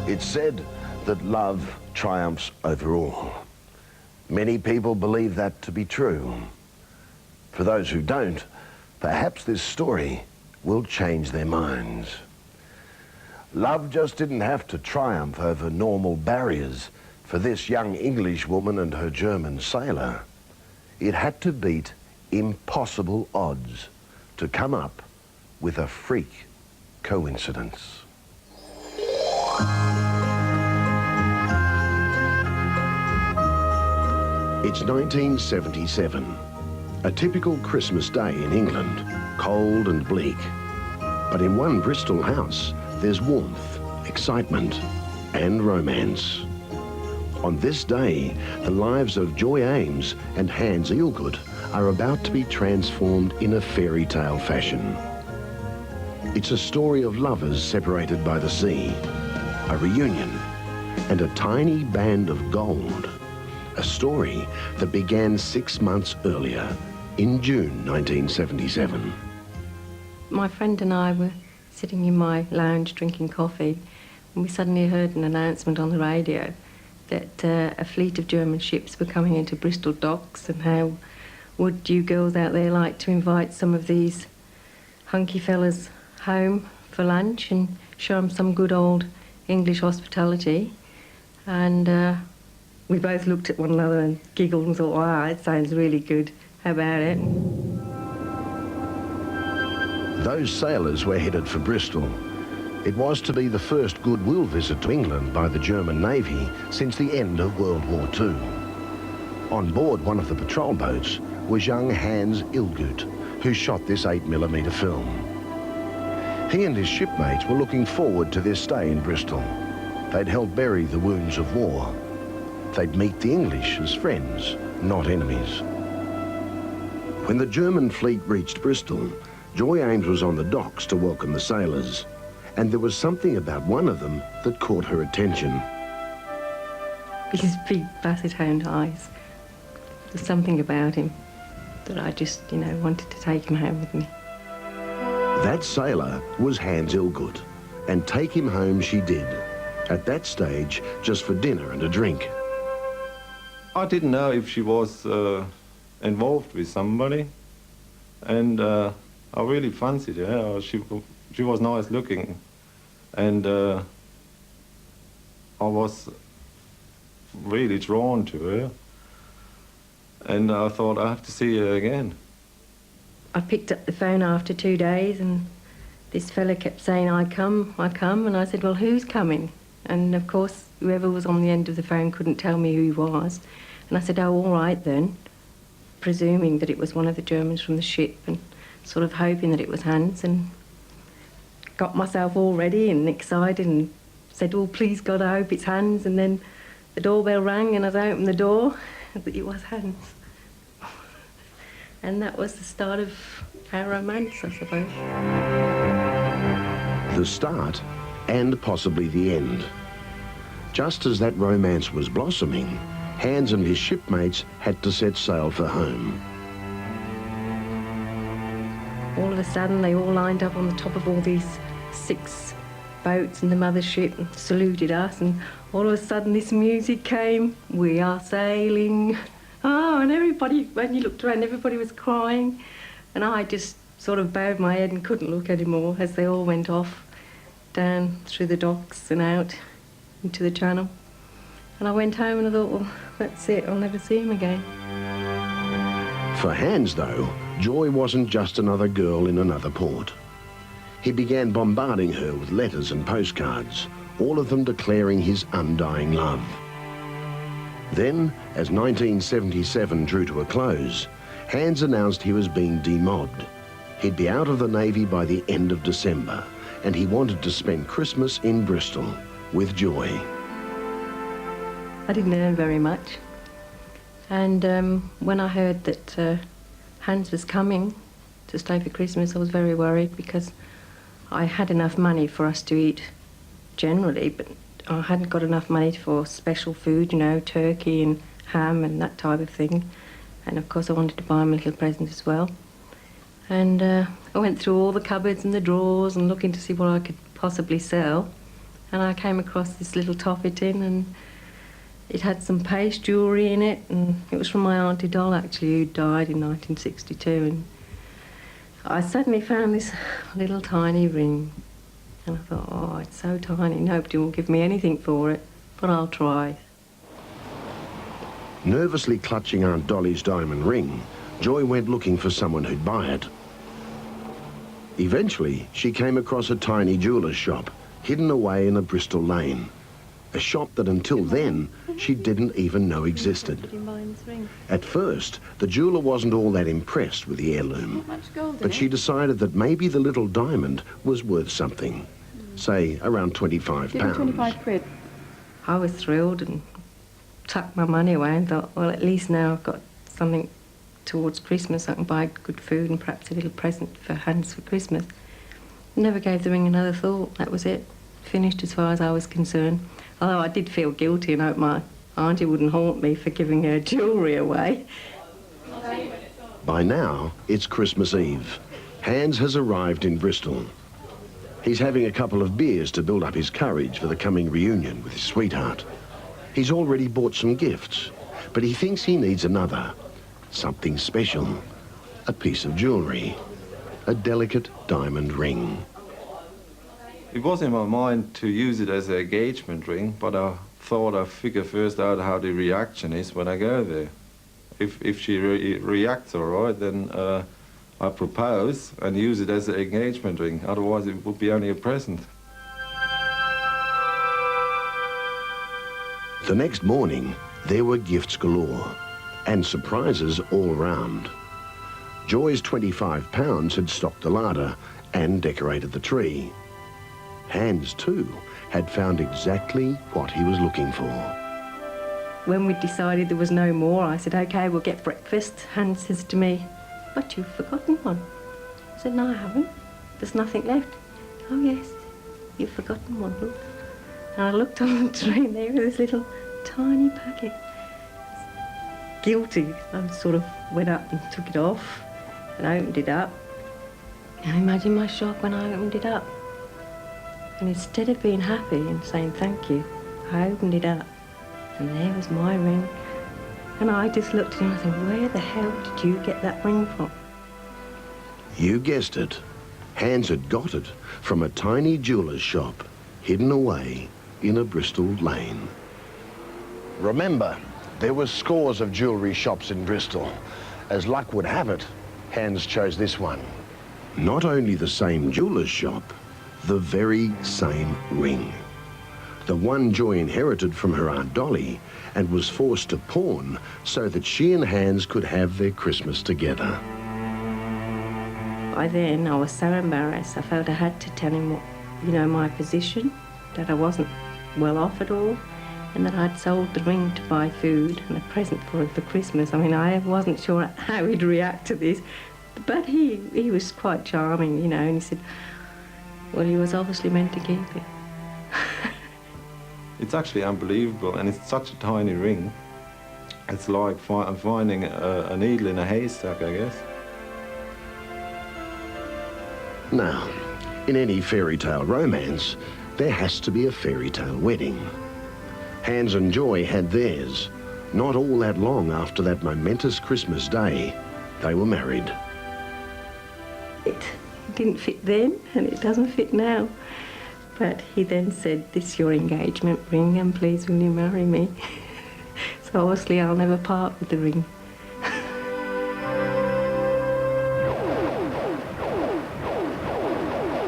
It's said that love triumphs over all. Many people believe that to be true. For those who don't, perhaps this story will change their minds. Love just didn't have to triumph over normal barriers for this young English woman and her German sailor. It had to beat impossible odds to come up with a freak coincidence. It's 1977, a typical Christmas day in England, cold and bleak. But in one Bristol house, there's warmth, excitement, and romance. On this day, the lives of Joy Ames and Hans Eelgood are about to be transformed in a fairy tale fashion. It's a story of lovers separated by the sea, a reunion, and a tiny band of gold. A story that began 6 months earlier, in June 1977. My friend and I were sitting in my lounge drinking coffee, and we suddenly heard an announcement on the radio that a fleet of German ships were coming into Bristol docks, and how would you girls out there like to invite some of these hunky fellas home for lunch and show them some good old English hospitality. And we both looked at one another and giggled and thought, wow, that sounds really good. How about it? Those sailors were headed for Bristol. It was to be the first goodwill visit to England by the German Navy since the end of World War II. On board one of the patrol boats was young Hans Eelgood, who shot this 8mm film. He and his shipmates were looking forward to their stay in Bristol. They'd help bury the wounds of war. They'd meet the English as friends, not enemies. When the German fleet reached Bristol, Joy Ames was on the docks to welcome the sailors, and there was something about one of them that caught her attention. His big basset hound eyes. There's something about him that I just, wanted to take him home with me. That sailor was Hans Eelgood, and take him home she did. At that stage, just for dinner and a drink. I didn't know if she was involved with somebody, and I really fancied her. She was nice looking, and I was really drawn to her, and I thought I have to see her again. I picked up the phone after 2 days, and this fella kept saying, I come, and I said, well, who's coming? And of course, whoever was on the end of the phone couldn't tell me who he was. And I said, oh, all right then, presuming that it was one of the Germans from the ship, and sort of hoping that it was Hans, and got myself all ready and excited and said, oh, please God, I hope it's Hans. And then the doorbell rang, and as I opened the door, it was Hans. And that was the start of our romance, I suppose. The start, and possibly the end. Just as that romance was blossoming, Hans and his shipmates had to set sail for home. All of a sudden, they all lined up on the top of all these 6 boats in the mothership and saluted us, and all of a sudden this music came, we are sailing. Oh, and everybody, when you looked around, everybody was crying, and I just sort of bowed my head and couldn't look anymore as they all went off down through the docks and out into the channel. And I went home and I thought, well, that's it, I'll never see him again. For Hans, though, Joy wasn't just another girl in another port. He began bombarding her with letters and postcards, all of them declaring his undying love. Then, as 1977 drew to a close, Hans announced he was being demobbed. He'd be out of the Navy by the end of December, and he wanted to spend Christmas in Bristol with Joy. I didn't earn very much, and when I heard that Hans was coming to stay for Christmas, I was very worried, because I had enough money for us to eat generally, but I hadn't got enough money for special food, turkey and ham and that type of thing. And of course I wanted to buy him a little present as well. And I went through all the cupboards and the drawers and looking to see what I could possibly sell. and I came across this little toffee tin, and it had some paste jewellery in it, and it was from my auntie Doll, actually, who died in 1962. And I suddenly found this little tiny ring, and I thought, oh, it's so tiny, nobody will give me anything for it, but I'll try. Nervously clutching Aunt Dolly's diamond ring, Joy went looking for someone who'd buy it. Eventually, she came across a tiny jeweller's shop, hidden away in a Bristol lane. A shop that until then, she didn't even know existed. At first, the jeweller wasn't all that impressed with the heirloom, but she decided that maybe the little diamond was worth something. Say, around £25. 25 quid. I was thrilled and tucked my money away and thought, well, at least now I've got something towards Christmas. I can buy good food and perhaps a little present for Hans for Christmas. Never gave the ring another thought. That was it. Finished as far as I was concerned. Although I did feel guilty and hoped my auntie wouldn't haunt me for giving her jewellery away. By now, it's Christmas Eve. Hans has arrived in Bristol. He's having a couple of beers to build up his courage for the coming reunion with his sweetheart. He's already bought some gifts, but he thinks he needs another. Something special. A piece of jewellery. A delicate diamond ring. It was in my mind to use it as an engagement ring, but I thought I'd figure first out how the reaction is when I go there. If she reacts all right, then I propose and use it as an engagement ring. Otherwise, it would be only a present. The next morning, there were gifts galore and surprises all round. Joy's £25 had stocked the larder and decorated the tree. Hans, too, had found exactly what he was looking for. When we decided there was no more, I said, OK, we'll get breakfast. Hans says to me, but you've forgotten one. I said, no, I haven't. There's nothing left. Oh, yes, you've forgotten one, look. And I looked on the tree and there was this little tiny packet. Guilty. I sort of went up and took it off and opened it up. And imagine my shock when I opened it up. And instead of being happy and saying thank you, I opened it up and there was my ring. And I just looked at him and I said, where the hell did you get that ring from? You guessed it. Hans had got it from a tiny jeweller's shop hidden away in a Bristol lane. Remember, there were scores of jewellery shops in Bristol. As luck would have it, Hans chose this one. Not only the same jeweller's shop, the very same ring. The one Joy inherited from her Aunt Dolly and was forced to pawn so that she and Hans could have their Christmas together. By then, I was so embarrassed. I felt I had to tell him what, my position, that I wasn't well off at all, and that I'd sold the ring to buy food and a present for him for Christmas. I mean, I wasn't sure how he'd react to this, but he was quite charming, and he said, well, he was obviously meant to keep it. It's actually unbelievable, and it's such a tiny ring. It's like finding a needle in a haystack, I guess. Now, in any fairy tale romance, there has to be a fairy tale wedding. Hans and Joy had theirs. Not all that long after that momentous Christmas day, they were married. It didn't fit then, and it doesn't fit now. But he then said, this is your engagement ring, and please will you marry me? So obviously I'll never part with the ring.